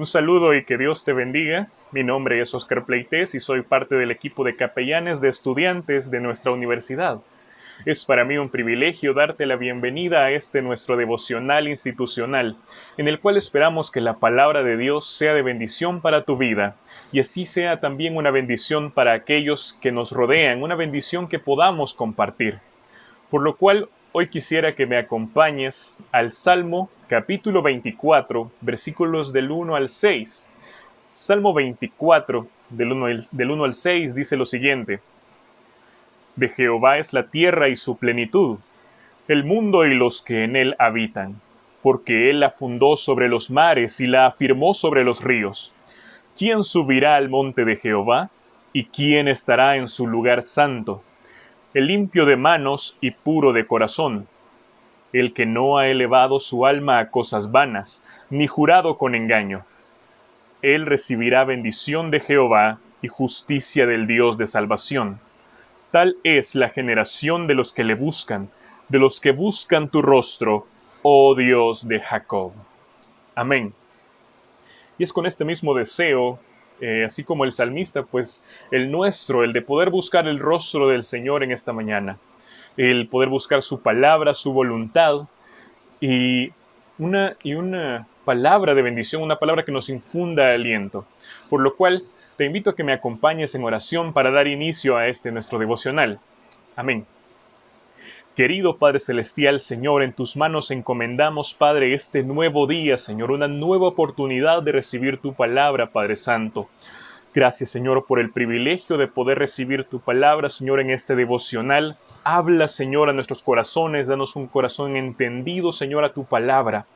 Un saludo y que Dios te bendiga. Mi nombre es Oscar Pleites y soy parte del equipo de capellanes de estudiantes de nuestra universidad. Es para mí un privilegio darte la bienvenida a este nuestro devocional institucional, en el cual esperamos que la palabra de Dios sea de bendición para tu vida, y así sea también una bendición para aquellos que nos rodean, una bendición que podamos compartir. Por lo cual, hoy quisiera que me acompañes al Salmo capítulo 24, versículos del 1 al 6. Salmo 24, del 1 al 6, dice lo siguiente: De Jehová es la tierra y su plenitud, el mundo y los que en él habitan, porque él la fundó sobre los mares y la afirmó sobre los ríos. ¿Quién subirá al monte de Jehová? ¿Y quién estará en su lugar santo? El limpio de manos y puro de corazón, el que no ha elevado su alma a cosas vanas, ni jurado con engaño. Él recibirá bendición de Jehová y justicia del Dios de salvación. Tal es la generación de los que le buscan, de los que buscan tu rostro, oh Dios de Jacob. Amén. Y es con este mismo deseo, así como el salmista, pues el nuestro, el de poder buscar el rostro del Señor en esta mañana, el poder buscar su palabra, su voluntad, y una palabra de bendición, una palabra que nos infunda aliento. Por lo cual, te invito a que me acompañes en oración para dar inicio a este nuestro devocional. Amén. Querido Padre Celestial, Señor, en tus manos encomendamos, Padre, este nuevo día, Señor, una nueva oportunidad de recibir tu palabra, Padre Santo. Gracias, Señor, por el privilegio de poder recibir tu palabra, Señor, en este devocional. Habla, Señor, a nuestros corazones, danos un corazón entendido, Señor, a tu palabra.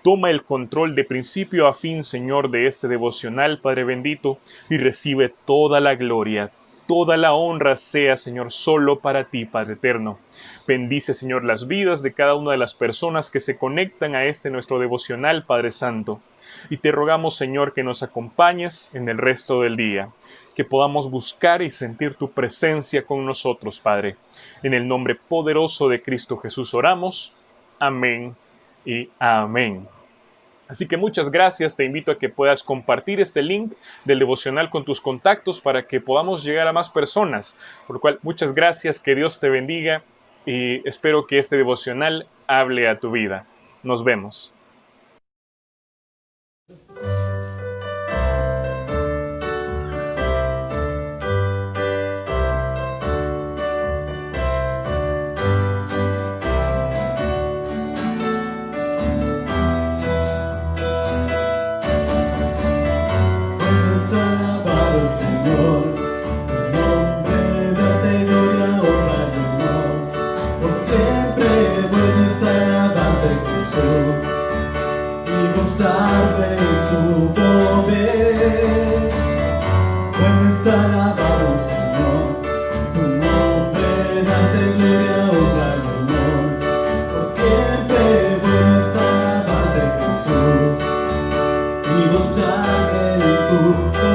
Toma el control de principio a fin, Señor, de este devocional, Padre bendito, y recibe toda la gloria, toda la honra sea, Señor, solo para ti, Padre eterno. Bendice, Señor, las vidas de cada una de las personas que se conectan a este nuestro devocional, Padre Santo. Y te rogamos, Señor, que nos acompañes en el resto del día, que podamos buscar y sentir tu presencia con nosotros, Padre. En el nombre poderoso de Cristo Jesús oramos. Amén y amén. Así que muchas gracias, te invito a que puedas compartir este link del devocional con tus contactos para que podamos llegar a más personas. Por lo cual, muchas gracias, que Dios te bendiga y espero que este devocional hable a tu vida. Nos vemos. Alabado Señor, tu nombre, date gloria, honra y honor. Por siempre puedes alabarte, Jesús, y gozar de tu poder. Puedes alabar, Señor, tu nombre, date gloria, honra y honor. Por siempre puedes alabarte, Jesús, y gozar de tu poder.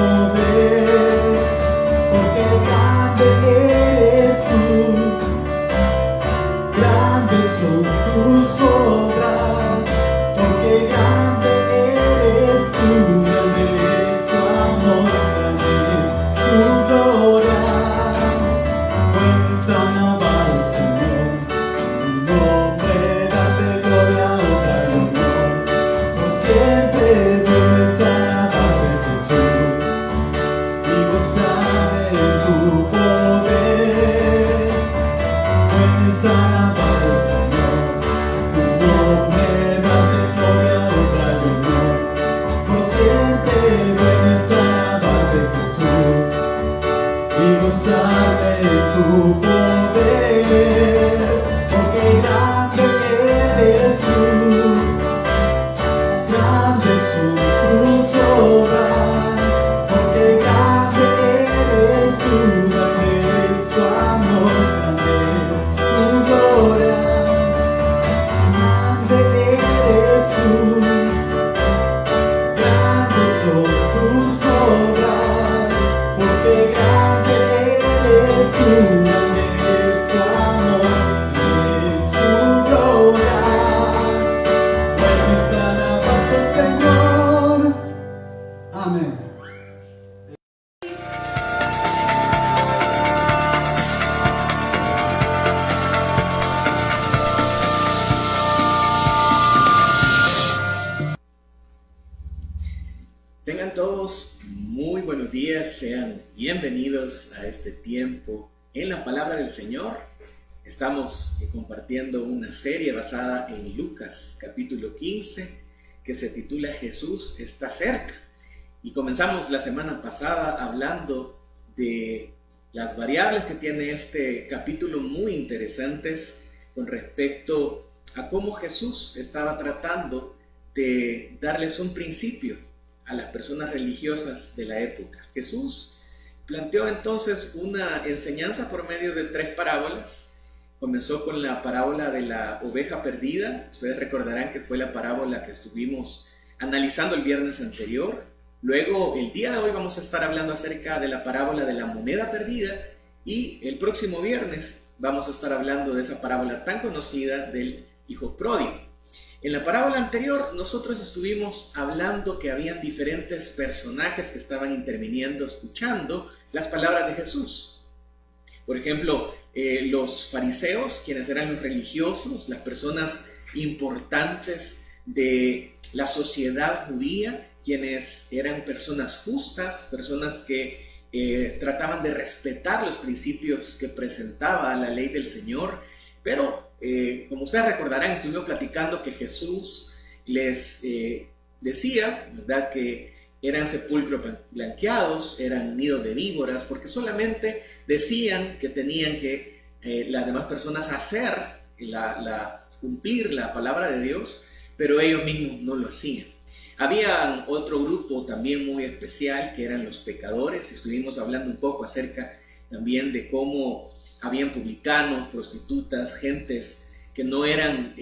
Muy buenos días, sean bienvenidos a este tiempo en la palabra del Señor. Estamos compartiendo una serie basada en Lucas capítulo 15 que se titula Jesús está cerca. Y comenzamos la semana pasada hablando de las variables que tiene este capítulo muy interesantes con respecto a cómo Jesús estaba tratando de darles un principio a las personas religiosas de la época. Jesús planteó entonces una enseñanza por medio de 3 parábolas. Comenzó con la parábola de la oveja perdida. Ustedes recordarán que fue la parábola que estuvimos analizando el viernes anterior. Luego, el día de hoy vamos a estar hablando acerca de la parábola de la moneda perdida, y el próximo viernes vamos a estar hablando de esa parábola tan conocida del hijo pródigo. En la parábola anterior nosotros estuvimos hablando que habían diferentes personajes que estaban interviniendo, escuchando las palabras de Jesús. Por ejemplo, los fariseos, quienes eran los religiosos, las personas importantes de la sociedad judía, quienes eran personas justas, personas que trataban de respetar los principios que presentaba la ley del Señor, pero como ustedes recordarán, estuvimos platicando que Jesús les decía, ¿verdad?, que eran sepulcros blanqueados, eran nidos de víboras, porque solamente decían que tenían que las demás personas hacer, cumplir la palabra de Dios, pero ellos mismos no lo hacían. Había otro grupo también muy especial que eran los pecadores. Estuvimos hablando un poco acerca también de cómo habían publicanos, prostitutas, gentes que no eran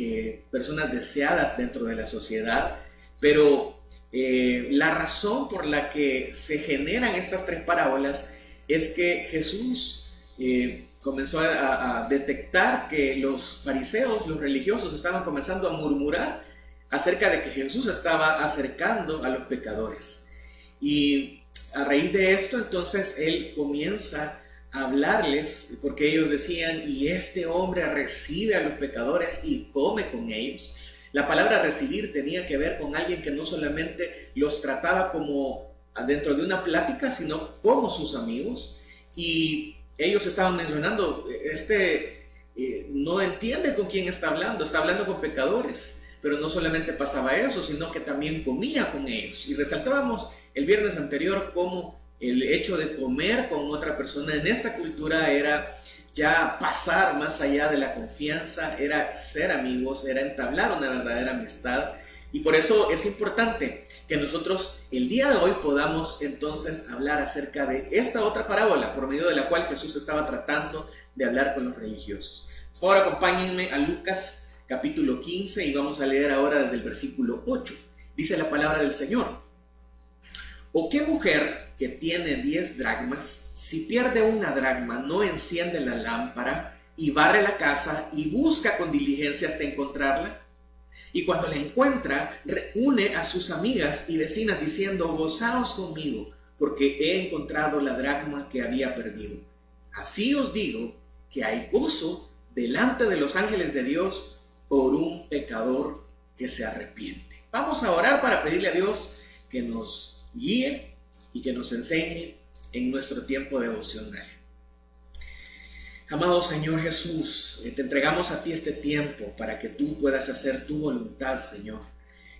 personas deseadas dentro de la sociedad, pero la razón por la que se generan estas 3 parábolas es que Jesús comenzó a detectar que los fariseos, los religiosos, estaban comenzando a murmurar acerca de que Jesús estaba acercando a los pecadores. Y a raíz de esto, entonces, él comienza hablarles, porque ellos decían, y este hombre recibe a los pecadores y come con ellos. La palabra recibir tenía que ver con alguien que no solamente los trataba como dentro de una plática, sino como sus amigos. Y ellos estaban mencionando, no entiende con quién está hablando con pecadores. Pero no solamente pasaba eso, sino que también comía con ellos. Y resaltábamos el viernes anterior cómo el hecho de comer con otra persona en esta cultura era ya pasar más allá de la confianza, era ser amigos, era entablar una verdadera amistad. Y por eso es importante que nosotros el día de hoy podamos entonces hablar acerca de esta otra parábola por medio de la cual Jesús estaba tratando de hablar con los religiosos. Por favor, acompáñenme a Lucas capítulo 15 y vamos a leer ahora desde el versículo 8. Dice la palabra del Señor: ¿O qué mujer que tiene 10 dracmas, si pierde una dracma, no enciende la lámpara y barre la casa y busca con diligencia hasta encontrarla? Y cuando la encuentra, reúne a sus amigas y vecinas diciendo: gozaos conmigo, porque he encontrado la dracma que había perdido. Así os digo que hay gozo delante de los ángeles de Dios por un pecador que se arrepiente. Vamos a orar para pedirle a Dios que nos guíe y que nos enseñe en nuestro tiempo devocional. Amado Señor Jesús, te entregamos a ti este tiempo para que tú puedas hacer tu voluntad, Señor.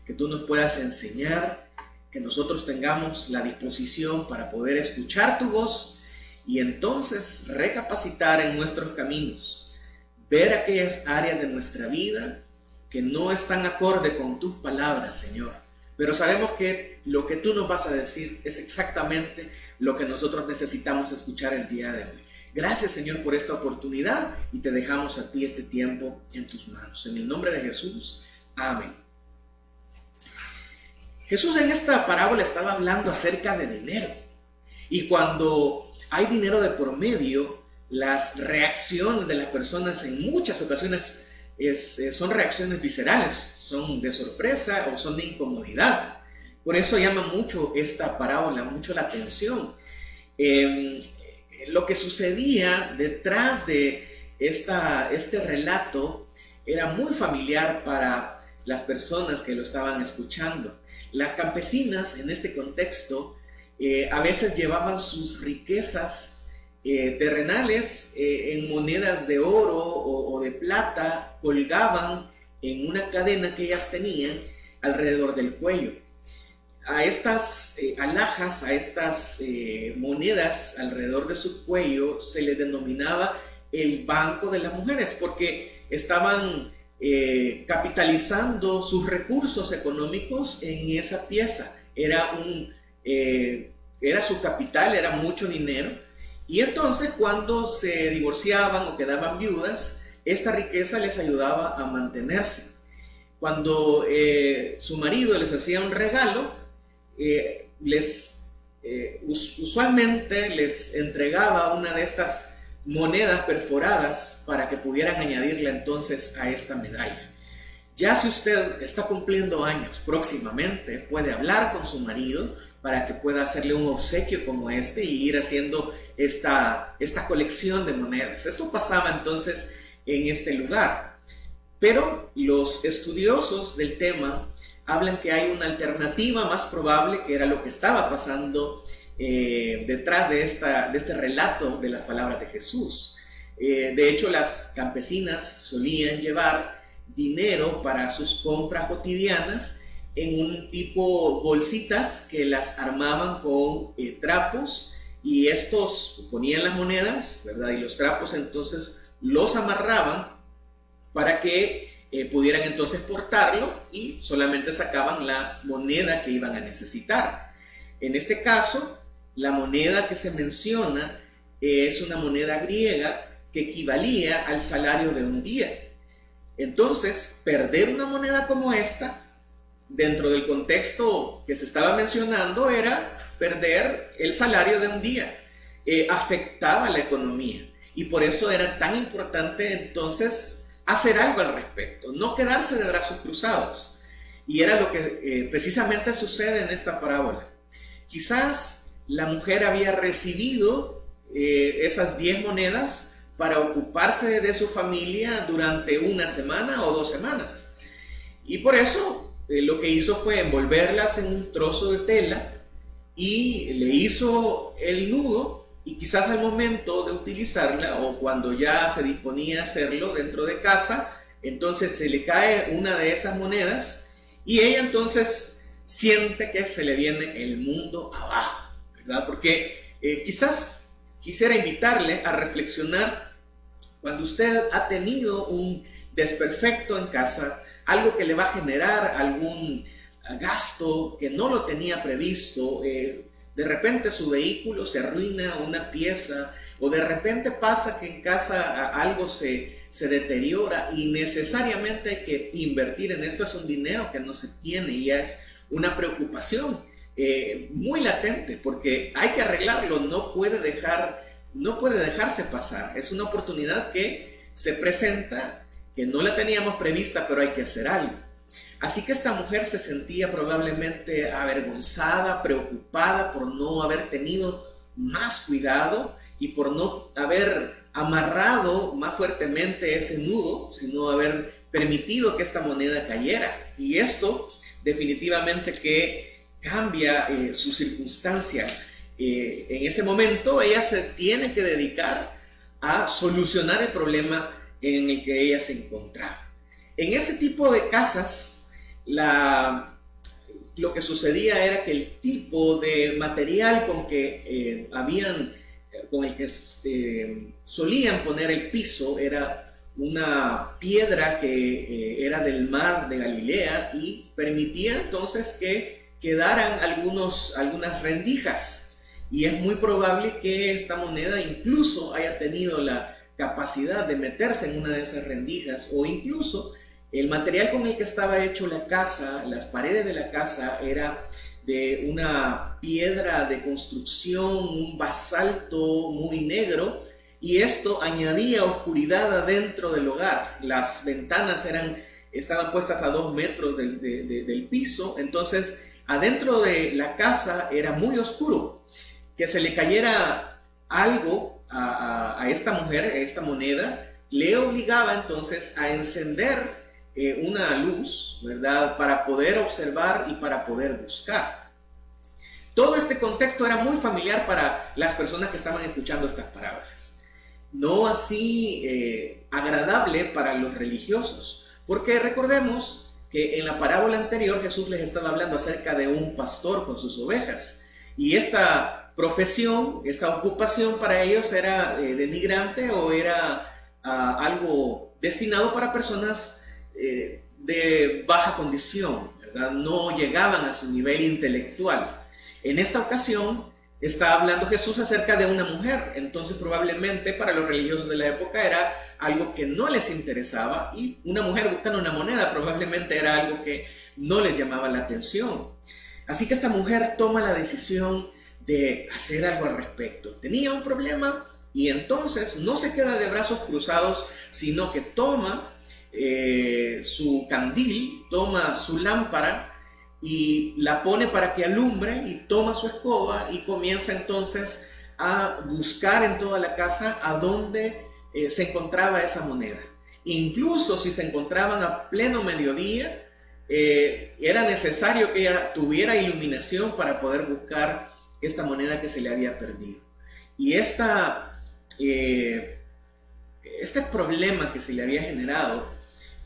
Que tú nos puedas enseñar, que nosotros tengamos la disposición para poder escuchar tu voz y entonces recapacitar en nuestros caminos. Ver aquellas áreas de nuestra vida que no están acorde con tus palabras, Señor. Pero sabemos que lo que tú nos vas a decir es exactamente lo que nosotros necesitamos escuchar el día de hoy. Gracias, Señor, por esta oportunidad y te dejamos a ti este tiempo en tus manos. En el nombre de Jesús, amén. Jesús en esta parábola estaba hablando acerca de dinero. Y cuando hay dinero de por medio, las reacciones de las personas en muchas ocasiones son reacciones viscerales, son de sorpresa o son de incomodidad. Por eso llama mucho esta parábola, mucho la atención. Lo que sucedía detrás de este relato era muy familiar para las personas que lo estaban escuchando. Las campesinas en este contexto A veces llevaban sus riquezas terrenales en monedas de oro o de plata, colgaban en una cadena que ellas tenían alrededor del cuello. A estas alhajas, a estas monedas alrededor de su cuello se les denominaba el banco de las mujeres, porque estaban capitalizando sus recursos económicos en esa pieza. Era su capital, era mucho dinero. Y entonces cuando se divorciaban o quedaban viudas, esta riqueza les ayudaba a mantenerse. Cuando su marido les hacía un regalo, usualmente les entregaba una de estas monedas perforadas para que pudieran añadirla entonces a esta medalla. Ya si usted está cumpliendo años próximamente, puede hablar con su marido para que pueda hacerle un obsequio como este y ir haciendo esta colección de monedas. Esto pasaba entonces en este lugar. Pero los estudiosos del tema hablan que hay una alternativa más probable, que era lo que estaba pasando detrás de este relato de las palabras de Jesús. De hecho, las campesinas solían llevar dinero para sus compras cotidianas en un tipo bolsitas que las armaban con trapos, y estos ponían las monedas, ¿verdad? Y los trapos entonces los amarraban para que pudieran entonces portarlo, y solamente sacaban la moneda que iban a necesitar. En este caso, la moneda que se menciona es una moneda griega que equivalía al salario de un día. Entonces, perder una moneda como esta, dentro del contexto que se estaba mencionando, era perder el salario de un día. Afectaba la economía, y por eso era tan importante entonces hacer algo al respecto, no quedarse de brazos cruzados. Y era lo que precisamente sucede en esta parábola. Quizás la mujer había recibido esas 10 monedas para ocuparse de su familia durante una semana o 2 semanas. Y por eso lo que hizo fue envolverlas en un trozo de tela y le hizo el nudo, y quizás al momento de utilizarla o cuando ya se disponía a hacerlo dentro de casa, entonces se le cae una de esas monedas y ella entonces siente que se le viene el mundo abajo, ¿verdad? Porque quizás quisiera invitarle a reflexionar cuando usted ha tenido un desperfecto en casa, algo que le va a generar algún gasto que no lo tenía previsto. De repente su vehículo se arruina, una pieza, o de repente pasa que en casa algo se deteriora y necesariamente hay que invertir en esto. Es un dinero que no se tiene y es una preocupación muy latente, porque hay que arreglarlo, no puede dejarse pasar. Es una oportunidad que se presenta, que no la teníamos prevista, pero hay que hacer algo. Así que esta mujer se sentía probablemente avergonzada, preocupada por no haber tenido más cuidado y por no haber amarrado más fuertemente ese nudo, sino haber permitido que esta moneda cayera. Y esto definitivamente que cambia su circunstancia. En ese momento ella se tiene que dedicar a solucionar el problema en el que ella se encontraba. En ese tipo de casas, lo que sucedía era que el tipo de material con el que solían poner el piso era una piedra que era del mar de Galilea, y permitía entonces que quedaran algunas rendijas, y es muy probable que esta moneda incluso haya tenido la capacidad de meterse en una de esas rendijas, o incluso el material con el que estaba hecho la casa, las paredes de la casa, era de una piedra de construcción, un basalto muy negro, y esto añadía oscuridad adentro del hogar. Las ventanas estaban puestas a 2 metros del piso, entonces adentro de la casa era muy oscuro. Que se le cayera algo a esta mujer, a esta moneda, le obligaba entonces a encender una luz, ¿verdad?, para poder observar y para poder buscar. Todo este contexto era muy familiar para las personas que estaban escuchando estas parábolas. No así agradable para los religiosos, porque recordemos que en la parábola anterior Jesús les estaba hablando acerca de un pastor con sus ovejas, y esta profesión, esta ocupación para ellos era denigrante o era algo destinado para personas de baja condición, ¿verdad? No llegaban a su nivel intelectual. En esta ocasión está hablando Jesús acerca de una mujer, entonces probablemente para los religiosos de la época era algo que no les interesaba, y una mujer buscando una moneda probablemente era algo que no les llamaba la atención. Así que esta mujer toma la decisión de hacer algo al respecto. Tenía un problema y entonces no se queda de brazos cruzados, sino que toma su candil, toma su lámpara y la pone para que alumbre, y toma su escoba y comienza entonces a buscar en toda la casa a dónde se encontraba esa moneda. Incluso si se encontraban a pleno mediodía, era necesario que ella tuviera iluminación para poder buscar esta moneda que se le había perdido. Y este problema que se le había generado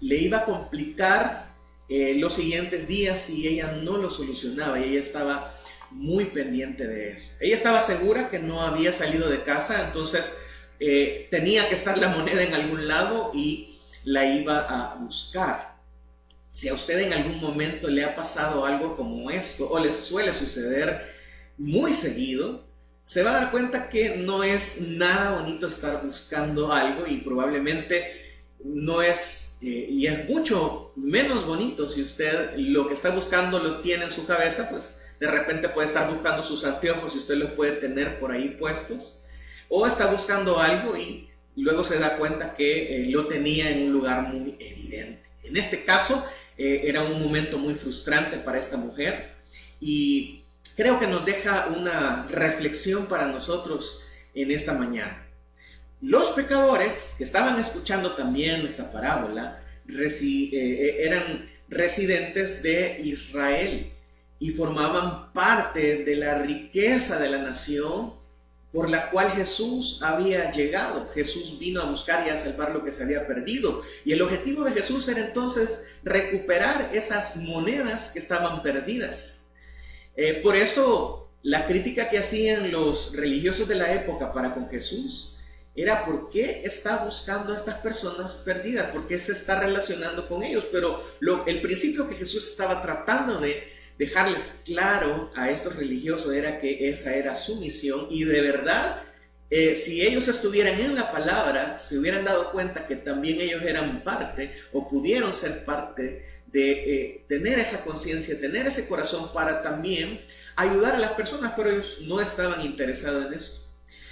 le iba a complicar los siguientes días si ella no lo solucionaba, y ella estaba muy pendiente de eso. Ella estaba segura que no había salido de casa, entonces tenía que estar la moneda en algún lado y la iba a buscar. Si a usted en algún momento le ha pasado algo como esto, o le suele suceder muy seguido, se va a dar cuenta que no es nada bonito estar buscando algo, y probablemente no es, y es mucho menos bonito si usted lo que está buscando lo tiene en su cabeza. Pues de repente puede estar buscando sus anteojos y usted los puede tener por ahí puestos, o está buscando algo y luego se da cuenta que lo tenía en un lugar muy evidente. En este caso era un momento muy frustrante para esta mujer, y creo que nos deja una reflexión para nosotros en esta mañana. Los pecadores que estaban escuchando también esta parábola eran residentes de Israel y formaban parte de la riqueza de la nación por la cual Jesús había llegado. Jesús vino a buscar y a salvar lo que se había perdido, y el objetivo de Jesús era entonces recuperar esas monedas que estaban perdidas. Por eso la crítica que hacían los religiosos de la época para con Jesús era: ¿por qué está buscando a estas personas perdidas? ¿Por qué se está relacionando con ellos? Pero el principio que Jesús estaba tratando de dejarles claro a estos religiosos era que esa era su misión, y de verdad, si ellos estuvieran en la palabra, se hubieran dado cuenta que también ellos eran parte, o pudieron ser parte de tener esa conciencia, tener ese corazón para también ayudar a las personas, pero ellos no estaban interesados en esto.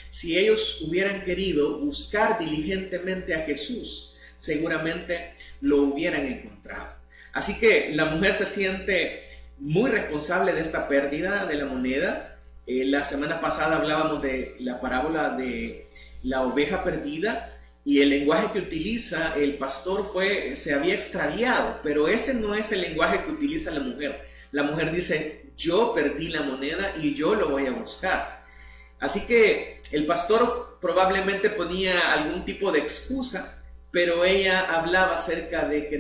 Si ellos hubieran querido buscar diligentemente a Jesús, seguramente lo hubieran encontrado. Así que la mujer se siente muy responsable de esta pérdida de la moneda. La semana pasada hablábamos de la parábola de la oveja perdida, y el lenguaje que utiliza el pastor se había extraviado, pero ese no es el lenguaje que utiliza la mujer. La mujer dice: yo perdí la moneda y yo lo voy a buscar. Así que el pastor probablemente ponía algún tipo de excusa, pero ella hablaba acerca de que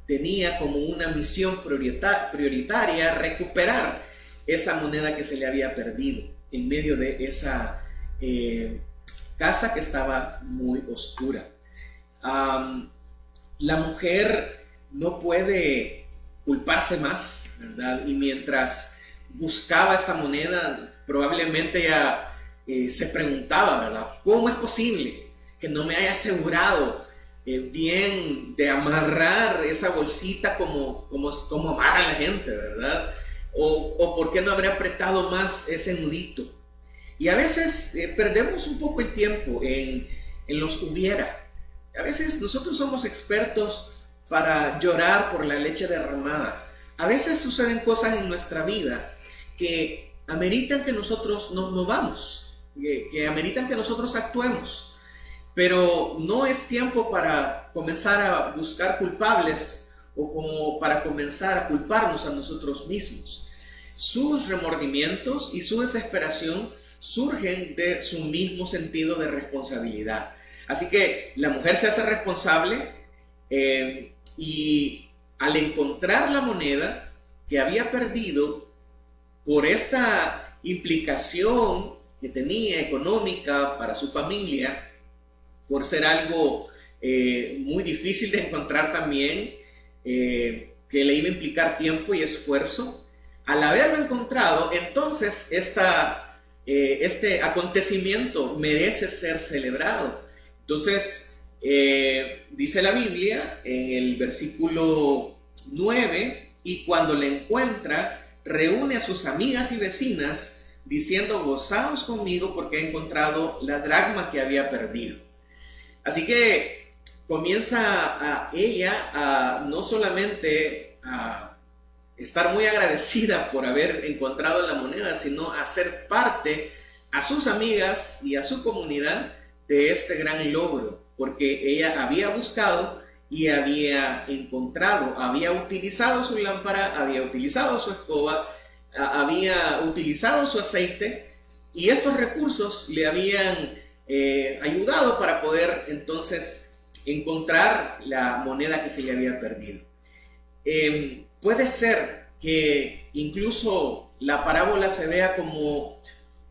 tenía como una misión prioritaria recuperar esa moneda que se le había perdido en medio de esa casa que estaba muy oscura. La mujer no puede culparse más, ¿verdad? Y mientras buscaba esta moneda, probablemente ella se preguntaba, ¿verdad? ¿Cómo es posible que no me haya asegurado bien de amarrar esa bolsita como amarra la gente, ¿verdad? O ¿por qué no habré apretado más ese nudito? Y a veces perdemos un poco el tiempo en los hubiera. A veces nosotros somos expertos para llorar por la leche derramada. A veces suceden cosas en nuestra vida que ameritan que nosotros nos movamos, que ameritan que nosotros actuemos. Pero no es tiempo para comenzar a buscar culpables o como para comenzar a culparnos a nosotros mismos. sus remordimientos y su desesperación surgen de su mismo sentido de responsabilidad. Así que la mujer se hace responsable y al encontrar la moneda que había perdido por esta implicación que tenía económica para su familia, por ser algo muy difícil de encontrar también, que le iba a implicar tiempo y esfuerzo, al haberlo encontrado, entonces este acontecimiento merece ser celebrado. Entonces, dice la Biblia en el versículo 9, y cuando le encuentra, reúne a sus amigas y vecinas, diciendo: gozaos conmigo porque he encontrado la dracma que había perdido. Así que comienza ella a no solamente a estar muy agradecida por haber encontrado la moneda, sino a ser parte a sus amigas y a su comunidad de este gran logro, porque ella había buscado y había encontrado, había utilizado su lámpara, había utilizado su escoba, había utilizado su aceite, y estos recursos le habían ayudado para poder entonces encontrar la moneda que se le había perdido. Puede ser que incluso la parábola se vea como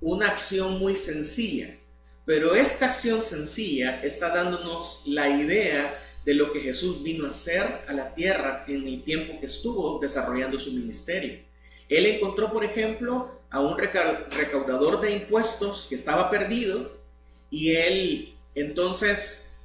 una acción muy sencilla, pero esta acción sencilla está dándonos la idea de lo que Jesús vino a hacer a la tierra en el tiempo que estuvo desarrollando su ministerio. Él encontró, por ejemplo, a un recaudador de impuestos que estaba perdido, y él entonces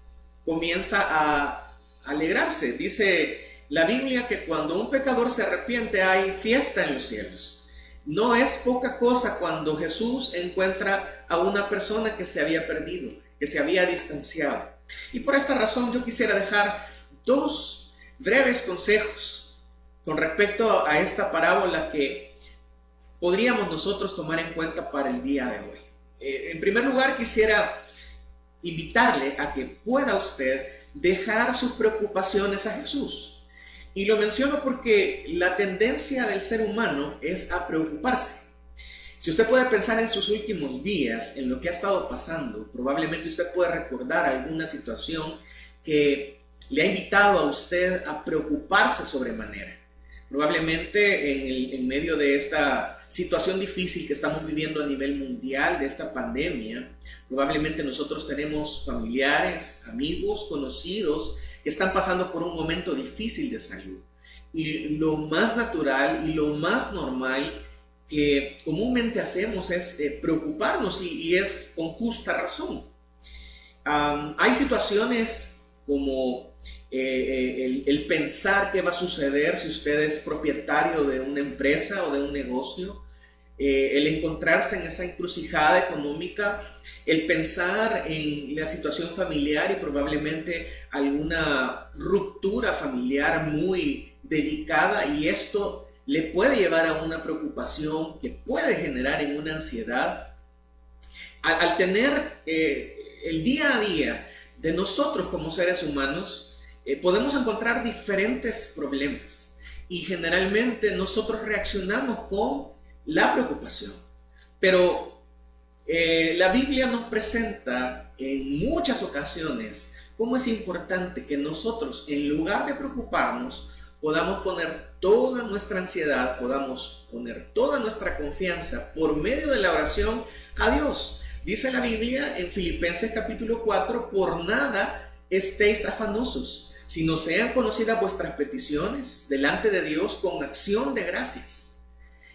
comienza a alegrarse. Dice la Biblia que cuando un pecador se arrepiente hay fiesta en los cielos. No es poca cosa cuando Jesús encuentra a una persona que se había perdido, que se había distanciado. Y por esta razón yo quisiera dejar dos breves consejos con respecto a esta parábola que podríamos nosotros tomar en cuenta para el día de hoy. En primer lugar, quisiera invitarle a que pueda usted dejar sus preocupaciones a Jesús. Y lo menciono porque la tendencia del ser humano es a preocuparse. Si usted puede pensar en sus últimos días, en lo que ha estado pasando, probablemente usted puede recordar alguna situación que le ha invitado a usted a preocuparse sobremanera. Probablemente en medio de esta situación difícil que estamos viviendo a nivel mundial, de esta pandemia, probablemente nosotros tenemos familiares, amigos, conocidos que están pasando por un momento difícil de salud. Y lo más natural y lo más normal que comúnmente hacemos es preocuparnos, y es con justa razón. Hay situaciones como el pensar qué va a suceder si usted es propietario de una empresa o de un negocio, el encontrarse en esa encrucijada económica, el pensar en la situación familiar y probablemente alguna ruptura familiar muy delicada, y esto le puede llevar a una preocupación que puede generar en una ansiedad. Al tener el día a día de nosotros como seres humanos, podemos encontrar diferentes problemas, y generalmente nosotros reaccionamos con la preocupación. Pero la Biblia nos presenta en muchas ocasiones cómo es importante que nosotros, en lugar de preocuparnos, podamos poner toda nuestra ansiedad, podamos poner toda nuestra confianza por medio de la oración a Dios. Dice la Biblia en Filipenses capítulo 4: por nada estéis afanosos, sino sean conocidas vuestras peticiones delante de Dios con acción de gracias.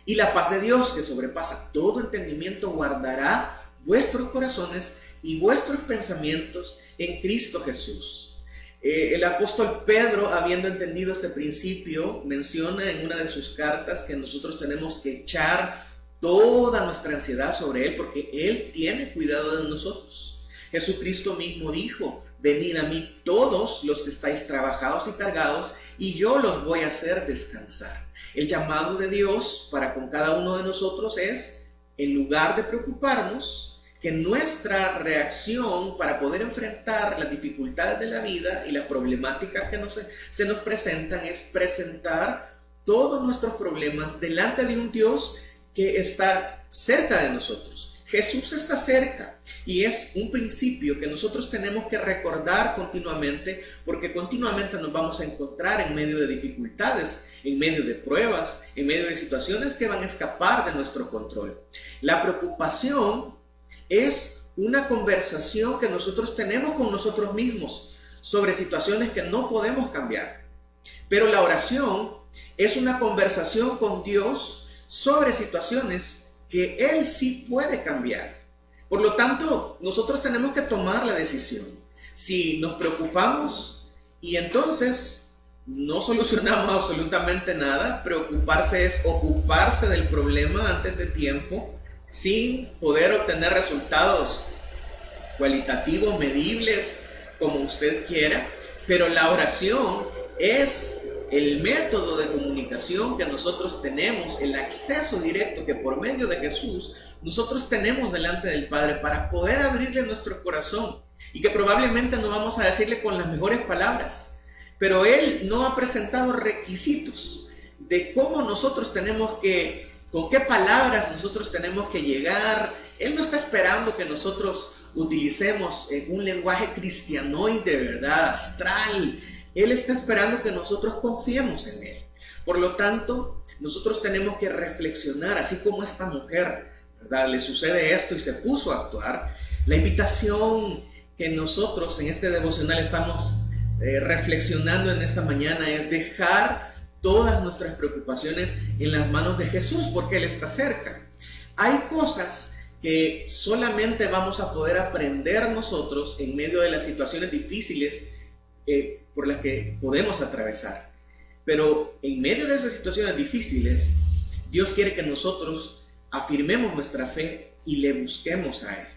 Y la paz de Dios, que sobrepasa todo entendimiento, guardará vuestros corazones y vuestros pensamientos en Cristo Jesús. El apóstol Pedro, habiendo entendido este principio, menciona en una de sus cartas que nosotros tenemos que echar toda nuestra ansiedad sobre Él, porque Él tiene cuidado de nosotros. Jesucristo mismo dijo: venid a mí todos los que estáis trabajados y cargados, y yo los voy a hacer descansar. El llamado de Dios para con cada uno de nosotros es, en lugar de preocuparnos, que nuestra reacción para poder enfrentar las dificultades de la vida y las problemáticas que se nos presentan es presentar todos nuestros problemas delante de un Dios que está cerca de nosotros. Jesús está cerca y es un principio que nosotros tenemos que recordar continuamente, porque continuamente nos vamos a encontrar en medio de dificultades, en medio de pruebas, en medio de situaciones que van a escapar de nuestro control. La preocupación es una conversación que nosotros tenemos con nosotros mismos sobre situaciones que no podemos cambiar. Pero la oración es una conversación con Dios sobre situaciones que Él sí puede cambiar. Por lo tanto, nosotros tenemos que tomar la decisión. Si nos preocupamos y entonces no solucionamos absolutamente nada, preocuparse es ocuparse del problema antes de tiempo, sin poder obtener resultados cualitativos, medibles, como usted quiera. Pero la oración es el método de comunicación que nosotros tenemos, el acceso directo que por medio de Jesús nosotros tenemos delante del Padre para poder abrirle nuestro corazón, y que probablemente no vamos a decirle con las mejores palabras, pero Él no ha presentado requisitos de cómo nosotros tenemos que, con qué palabras nosotros tenemos que llegar. Él no está esperando que nosotros utilicemos un lenguaje cristianoide, ¿verdad? Astral. Él está esperando que nosotros confiemos en Él. Por lo tanto, nosotros tenemos que reflexionar, así como esta mujer, ¿verdad?, le sucede esto y se puso a actuar. La invitación que nosotros en este devocional estamos reflexionando en esta mañana es dejar todas nuestras preocupaciones en las manos de Jesús, porque Él está cerca. Hay cosas que solamente vamos a poder aprender nosotros en medio de las situaciones difíciles por las que podemos atravesar. Pero en medio de esas situaciones difíciles, Dios quiere que nosotros afirmemos nuestra fe y le busquemos a Él.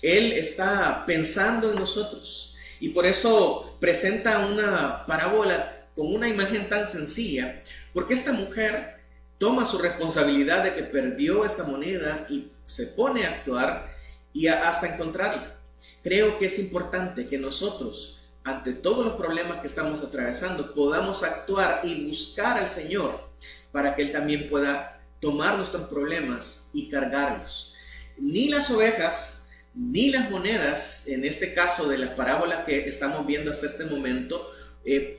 Él está pensando en nosotros y por eso presenta una parábola con una imagen tan sencilla, porque esta mujer toma su responsabilidad de que perdió esta moneda y se pone a actuar y hasta encontrarla. Creo que es importante que nosotros, ante todos los problemas que estamos atravesando, podamos actuar y buscar al Señor para que Él también pueda tomar nuestros problemas y cargarlos. Ni las ovejas, ni las monedas, en este caso de las parábolas que estamos viendo hasta este momento,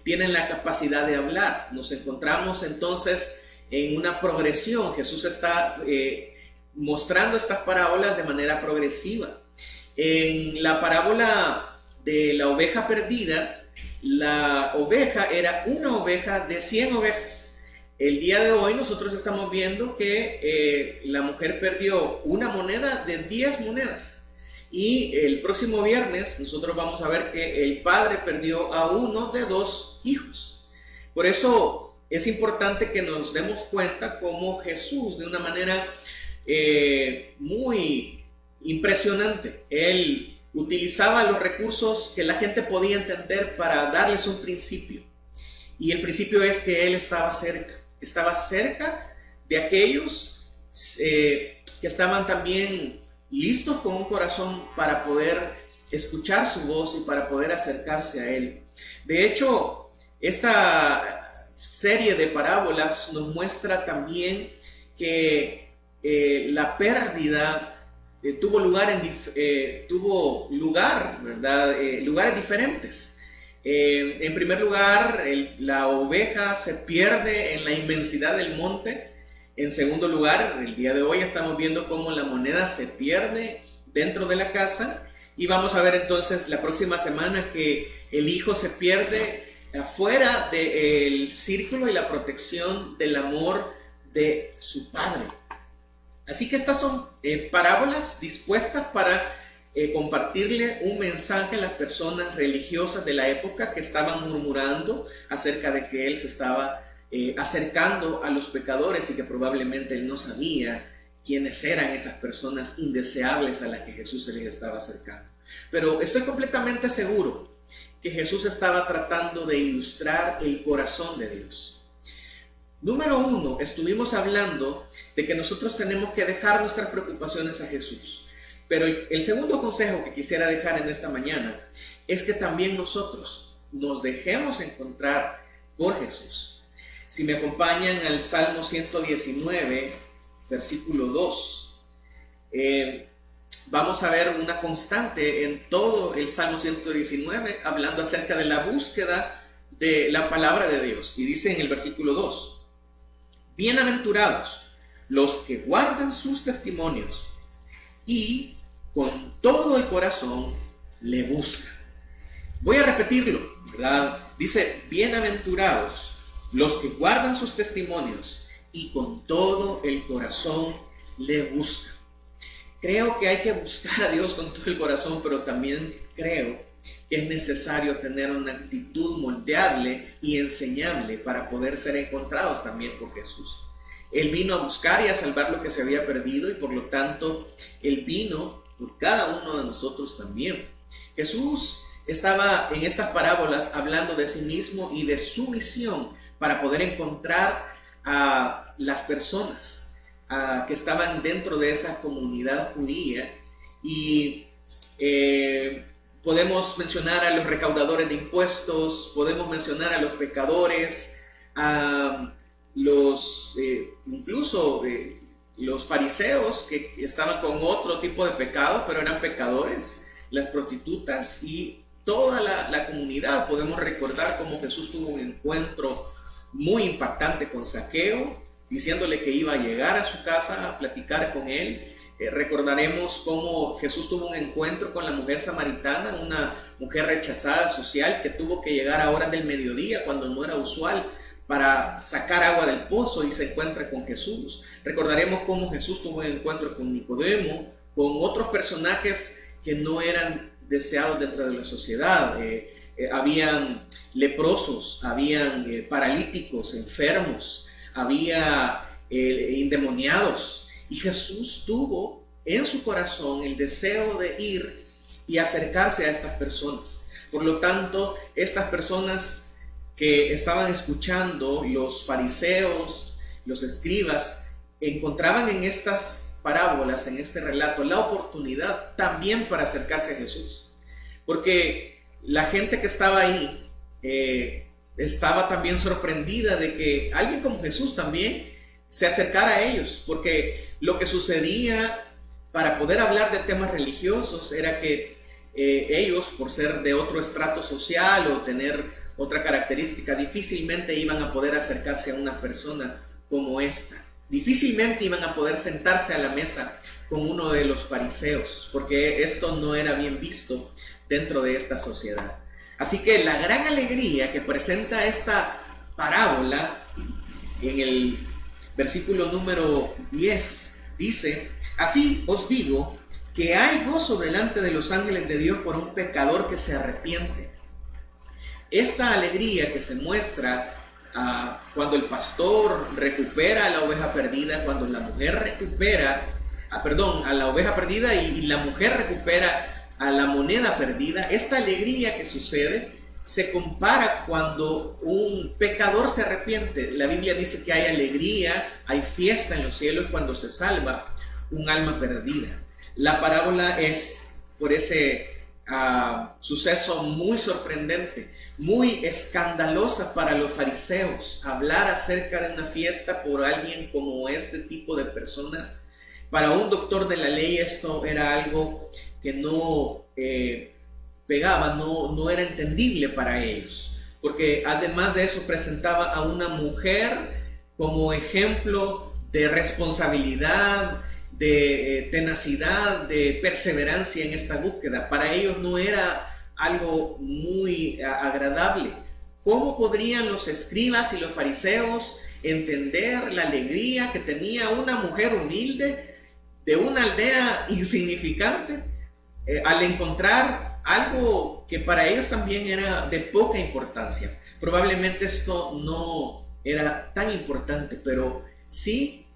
tienen la capacidad de hablar. Nos encontramos entonces en una progresión. Jesús está mostrando estas parábolas de manera progresiva. En la parábola de la oveja perdida, la oveja era una oveja de 100 ovejas. El día de hoy nosotros estamos viendo que la mujer perdió una moneda de 10 monedas. Y el próximo viernes nosotros vamos a ver que el padre perdió a uno de 2 hijos. Por eso es importante que nos demos cuenta cómo Jesús, de una manera muy impresionante, Él utilizaba los recursos que la gente podía entender para darles un principio. Y el principio es que Él estaba cerca de aquellos que estaban también listos con un corazón para poder escuchar su voz y para poder acercarse a Él. De hecho, esta serie de parábolas nos muestra también que la pérdida tuvo lugar, ¿verdad? Lugares diferentes. En primer lugar, la oveja se pierde en la inmensidad del monte. En segundo lugar, el día de hoy estamos viendo cómo la moneda se pierde dentro de la casa. Y vamos a ver entonces la próxima semana que el hijo se pierde afuera del círculo y la protección del amor de su padre. Así que estas son parábolas dispuestas para compartirle un mensaje a las personas religiosas de la época que estaban murmurando acerca de que Él se estaba acercando a los pecadores y que probablemente Él no sabía quiénes eran esas personas indeseables a las que Jesús se les estaba acercando. Pero estoy completamente seguro que Jesús estaba tratando de ilustrar el corazón de Dios. Número 1, estuvimos hablando de que nosotros tenemos que dejar nuestras preocupaciones a Jesús. Pero el segundo consejo que quisiera dejar en esta mañana es que también nosotros nos dejemos encontrar por Jesús. Si me acompañan al Salmo 119, versículo 2, vamos a ver una constante en todo el Salmo 119, hablando acerca de la búsqueda de la palabra de Dios. Y dice en el versículo 2, bienaventurados los que guardan sus testimonios y con todo el corazón le buscan. Voy a repetirlo, ¿verdad? Dice, bienaventurados los que guardan sus testimonios y con todo el corazón le buscan. Creo que hay que buscar a Dios con todo el corazón, pero también creo que es necesario tener una actitud moldeable y enseñable para poder ser encontrados también por Jesús. Él vino a buscar y a salvar lo que se había perdido, y por lo tanto Él vino por cada uno de nosotros también. Jesús estaba en estas parábolas hablando de sí mismo y de su misión para poder encontrar a las personas que estaban dentro de esa comunidad judía. Y podemos mencionar a los recaudadores de impuestos, podemos mencionar a los pecadores, a incluso los fariseos que estaban con otro tipo de pecado, pero eran pecadores, las prostitutas y toda la comunidad. Podemos recordar cómo Jesús tuvo un encuentro muy impactante con Zaqueo, diciéndole que iba a llegar a su casa a platicar con él. Recordaremos cómo Jesús tuvo un encuentro con la mujer samaritana, una mujer rechazada social que tuvo que llegar a horas del mediodía, cuando no era usual, para sacar agua del pozo, y se encuentra con Jesús. Recordaremos cómo Jesús tuvo un encuentro con Nicodemo, con otros personajes que no eran deseados dentro de la sociedad. Habían leprosos, habían paralíticos, enfermos, había endemoniados, y Jesús tuvo en su corazón el deseo de ir y acercarse a estas personas. Por lo tanto, estas personas que estaban escuchando, los fariseos, los escribas, encontraban en estas parábolas, en este relato, la oportunidad también para acercarse a Jesús, porque la gente que estaba ahí estaba también sorprendida de que alguien como Jesús también se acercara a ellos, porque lo que sucedía para poder hablar de temas religiosos era que ellos, por ser de otro estrato social o tener otra característica, difícilmente iban a poder acercarse a una persona como esta. Difícilmente iban a poder sentarse a la mesa con uno de los fariseos, porque esto no era bien visto dentro de esta sociedad. Así que la gran alegría que presenta esta parábola en el versículo número 10 dice: así os digo que hay gozo delante de los ángeles de Dios por un pecador que se arrepiente. Esta alegría que se muestra cuando el pastor recupera a la oveja perdida, cuando la mujer recupera, a la oveja perdida y la mujer recupera a la moneda perdida, esta alegría que sucede se compara cuando un pecador se arrepiente. La Biblia dice que hay alegría, hay fiesta en los cielos cuando se salva un alma perdida. La parábola es por ese suceso muy sorprendente, muy escandalosa para los fariseos. Hablar acerca de una fiesta por alguien como este tipo de personas, para un doctor de la ley esto era algo que no pegaba, no era entendible para ellos, porque además de eso presentaba a una mujer como ejemplo de responsabilidad, de tenacidad, de perseverancia en esta búsqueda. Para ellos no era algo muy agradable. ¿Cómo podrían los escribas y los fariseos entender la alegría que tenía una mujer humilde de una aldea insignificante al encontrar algo que para ellos también era de poca importancia? Probablemente esto no era tan importante, pero sí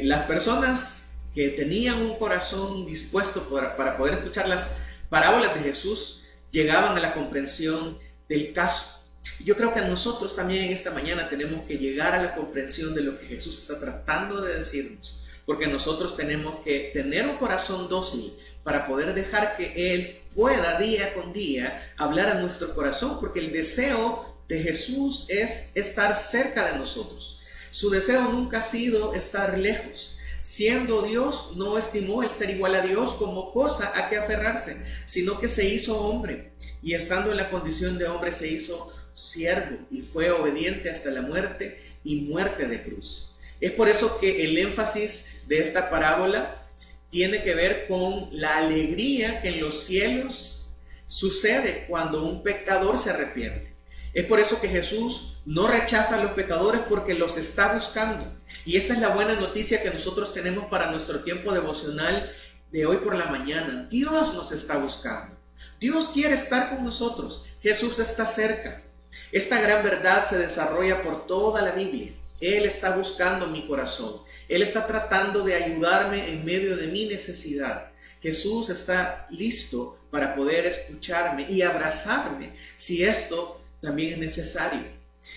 las personas que tenían un corazón dispuesto para poder escuchar las parábolas de Jesús llegaban a la comprensión del caso. Yo creo que nosotros también en esta mañana tenemos que llegar a la comprensión de lo que Jesús está tratando de decirnos, porque nosotros tenemos que tener un corazón dócil para poder dejar que Él pueda día con día hablar a nuestro corazón, porque el deseo de Jesús es estar cerca de nosotros. Su deseo nunca ha sido estar lejos. Siendo Dios, no estimó el ser igual a Dios como cosa a que aferrarse, sino que se hizo hombre, y estando en la condición de hombre se hizo siervo y fue obediente hasta la muerte y muerte de cruz. Es por eso que el énfasis de esta parábola tiene que ver con la alegría que en los cielos sucede cuando un pecador se arrepiente. Es por eso que Jesús no rechaza a los pecadores, porque los está buscando. Y esta es la buena noticia que nosotros tenemos para nuestro tiempo devocional de hoy por la mañana. Dios nos está buscando. Dios quiere estar con nosotros. Jesús está cerca. Esta gran verdad se desarrolla por toda la Biblia. Él está buscando mi corazón. Él está tratando de ayudarme en medio de mi necesidad. Jesús está listo para poder escucharme y abrazarme si esto también es necesario.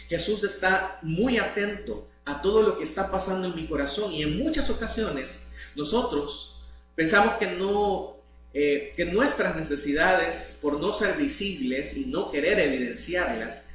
Jesús está muy atento a todo lo que está pasando en mi corazón, y en muchas ocasiones nosotros pensamos que nuestras necesidades, por no ser visibles y no querer evidenciarlas,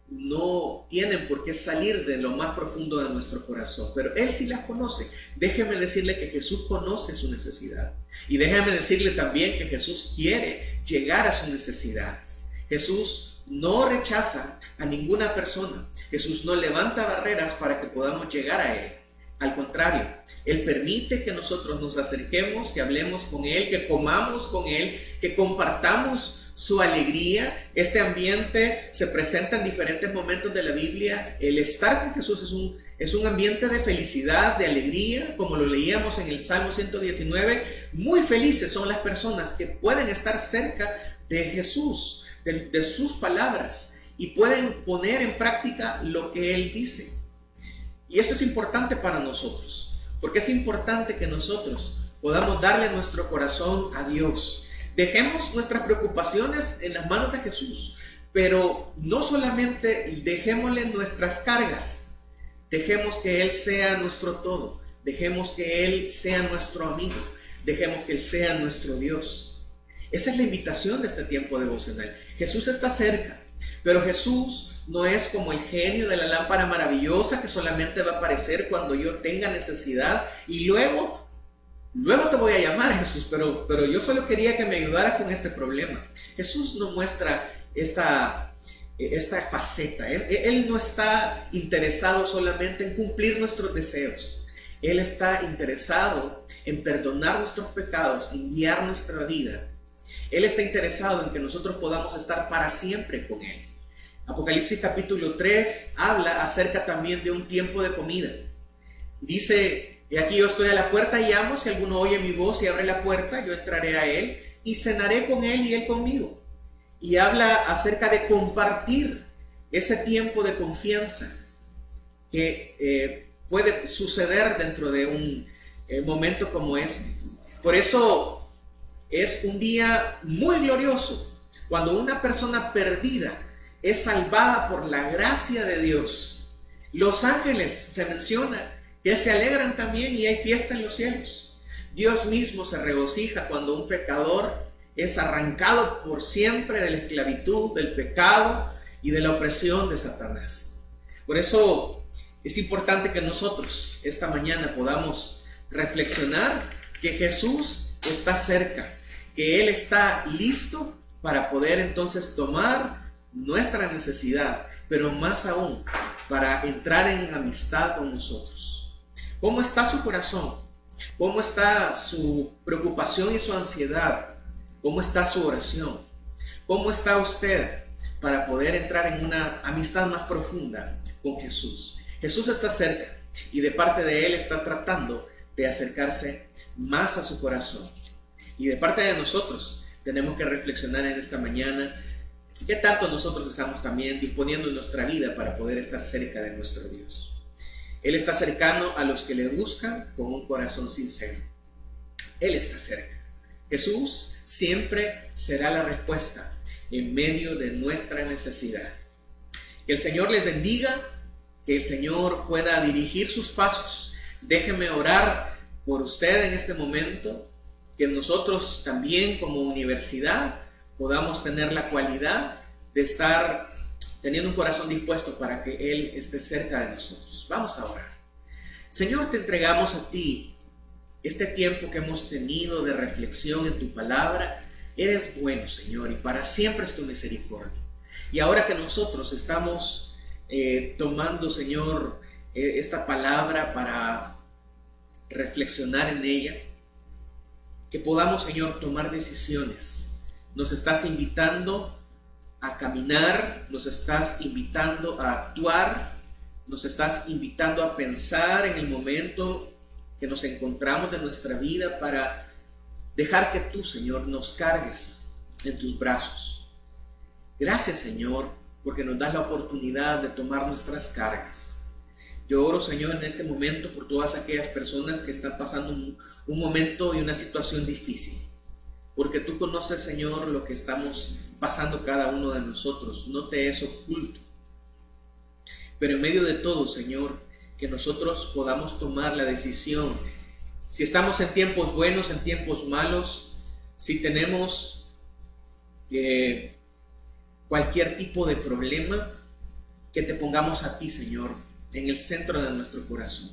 no tienen por qué salir de lo más profundo de nuestro corazón, pero Él sí las conoce. Déjeme decirle que Jesús conoce su necesidad, y déjeme decirle también que Jesús quiere llegar a su necesidad. Jesús no rechaza a ninguna persona. Jesús no levanta barreras para que podamos llegar a Él. Al contrario, Él permite que nosotros nos acerquemos, que hablemos con Él, que comamos con Él, que compartamos su alegría. Este ambiente se presenta en diferentes momentos de la Biblia. El estar con Jesús es un ambiente de felicidad, de alegría, como lo leíamos en el Salmo 119. Muy felices son las personas que pueden estar cerca de Jesús, de sus palabras, y pueden poner en práctica lo que Él dice. Y esto es importante para nosotros, porque es importante que nosotros podamos darle nuestro corazón a Dios. Dejemos nuestras preocupaciones en las manos de Jesús, pero no solamente dejémosle nuestras cargas. Dejemos que Él sea nuestro todo. Dejemos que Él sea nuestro amigo. Dejemos que Él sea nuestro Dios. Esa es la invitación de este tiempo devocional. Jesús está cerca, pero Jesús no es como el genio de la lámpara maravillosa que solamente va a aparecer cuando yo tenga necesidad y luego te voy a llamar, Jesús, pero yo solo quería que me ayudaras con este problema. Jesús no muestra esta faceta. Él no está interesado solamente en cumplir nuestros deseos. Él está interesado en perdonar nuestros pecados, en guiar nuestra vida. Él está interesado en que nosotros podamos estar para siempre con Él. Apocalipsis capítulo 3 habla acerca también de un tiempo de comida. Dice: y aquí yo estoy a la puerta y llamo, si alguno oye mi voz y abre la puerta, yo entraré a él y cenaré con él y él conmigo. Y habla acerca de compartir ese tiempo de confianza que puede suceder dentro de un momento como este. Por eso es un día muy glorioso cuando una persona perdida es salvada por la gracia de Dios. Los ángeles, se menciona, que se alegran también, y hay fiesta en los cielos. Dios mismo se regocija cuando un pecador es arrancado por siempre de la esclavitud, del pecado y de la opresión de Satanás. Por eso es importante que nosotros esta mañana podamos reflexionar que Jesús está cerca, que Él está listo para poder entonces tomar nuestra necesidad, pero más aún para entrar en amistad con nosotros. ¿Cómo está su corazón? ¿Cómo está su preocupación y su ansiedad? ¿Cómo está su oración? ¿Cómo está usted para poder entrar en una amistad más profunda con Jesús? Jesús está cerca y de parte de Él está tratando de acercarse más a su corazón. Y de parte de nosotros tenemos que reflexionar en esta mañana qué tanto nosotros estamos también disponiendo en nuestra vida para poder estar cerca de nuestro Dios. Él está cercano a los que le buscan con un corazón sincero. Él está cerca. Jesús siempre será la respuesta en medio de nuestra necesidad. Que el Señor les bendiga, que el Señor pueda dirigir sus pasos. Déjeme orar por usted en este momento, que nosotros también como universidad podamos tener la cualidad de estar teniendo un corazón dispuesto para que Él esté cerca de nosotros. Vamos a orar. Señor, te entregamos a ti este tiempo que hemos tenido de reflexión en tu palabra. Eres bueno, Señor, y para siempre es tu misericordia. Y ahora que nosotros estamos tomando, Señor, esta palabra para reflexionar en ella, que podamos, Señor, tomar decisiones. Nos estás invitando a caminar, nos estás invitando a actuar, nos estás invitando a pensar en el momento que nos encontramos de nuestra vida para dejar que tú, Señor, nos cargues en tus brazos. Gracias, Señor, porque nos das la oportunidad de tomar nuestras cargas. Yo oro, Señor, en este momento por todas aquellas personas que están pasando un momento y una situación difícil. Porque tú conoces, Señor, lo que estamos pasando cada uno de nosotros. No te es oculto. Pero en medio de todo, Señor, que nosotros podamos tomar la decisión. Si estamos en tiempos buenos, en tiempos malos, si tenemos cualquier tipo de problema, que te pongamos a ti, Señor, en el centro de nuestro corazón.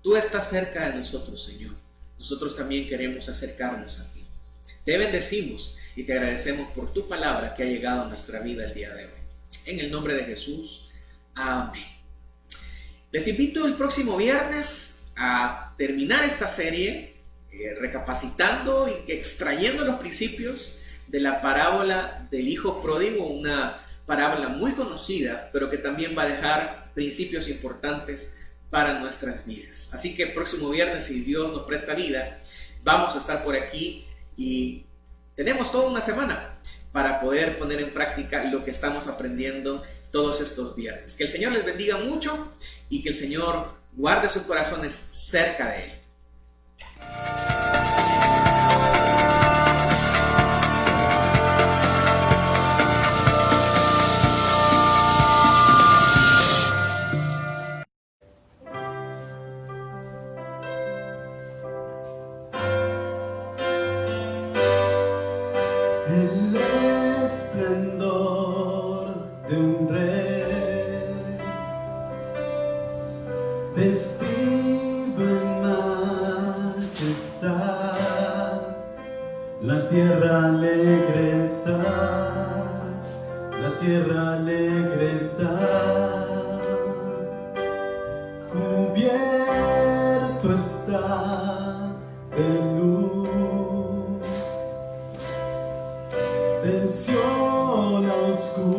Tú estás cerca de nosotros, Señor. Nosotros también queremos acercarnos a ti. Te bendecimos y te agradecemos por tu palabra que ha llegado a nuestra vida el día de hoy. En el nombre de Jesús, amén. Les invito el próximo viernes a terminar esta serie recapacitando y extrayendo los principios de la parábola del hijo pródigo, una parábola muy conocida, pero que también va a dejar principios importantes para nuestras vidas. Así que el próximo viernes, si Dios nos presta vida, vamos a estar por aquí y tenemos toda una semana para poder poner en práctica lo que estamos aprendiendo todos estos viernes. Que el Señor les bendiga mucho y que el Señor guarde sus corazones cerca de Él. El esplendor de un rey, vestido en majestad, la tierra alegre está, la tierra alegre está, cubierto está de luz. Venció la oscuridad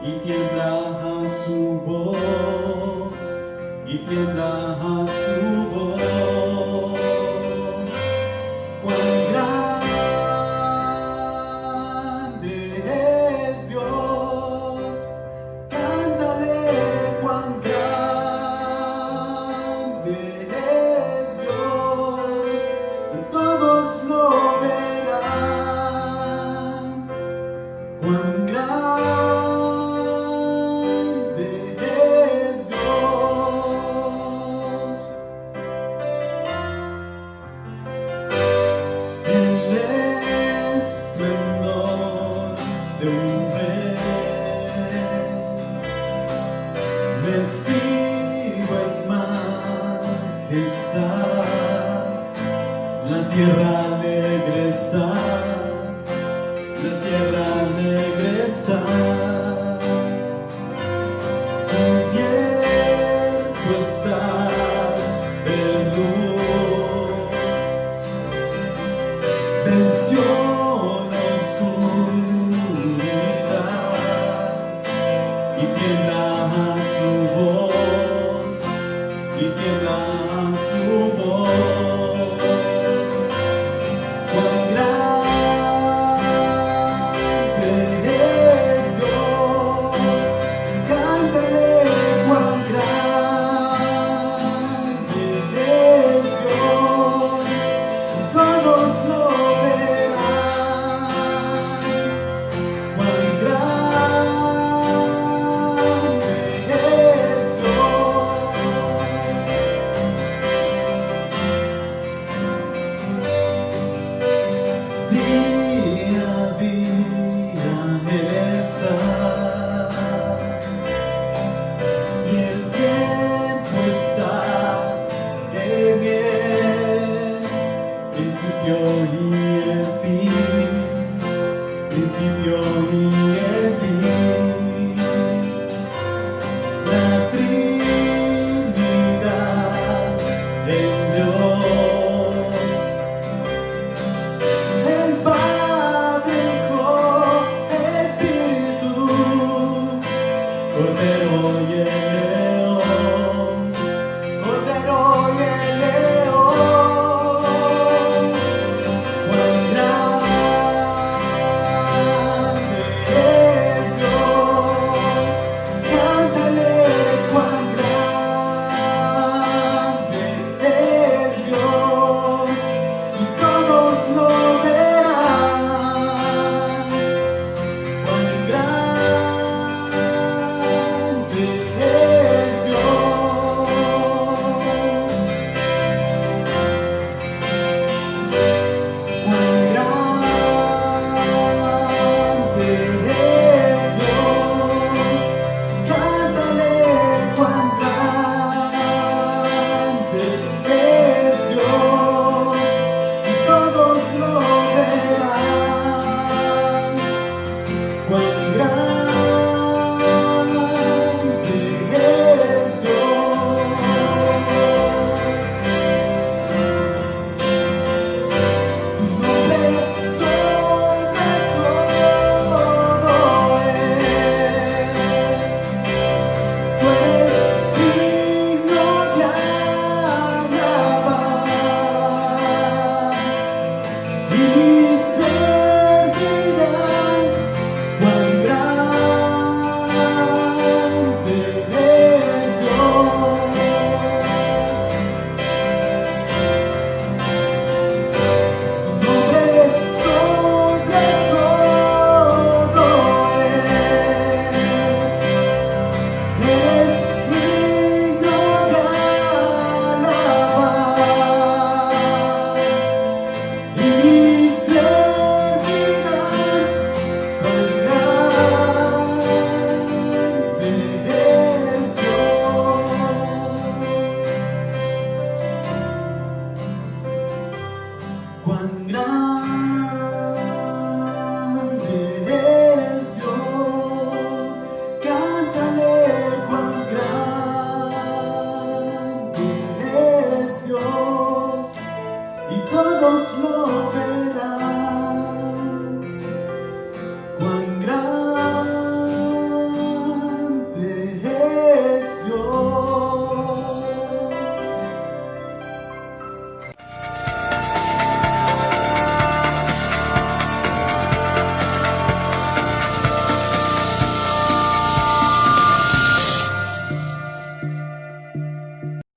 y tiembla a su voz, y tiembla a su voz. Cuán grande es Dios, cántale cuán grande es Dios. Todos lo verán, cuán grande es Dios. El esplendor de un rey, vestido en majestad, la tierra alegre está, la tierra alegre está.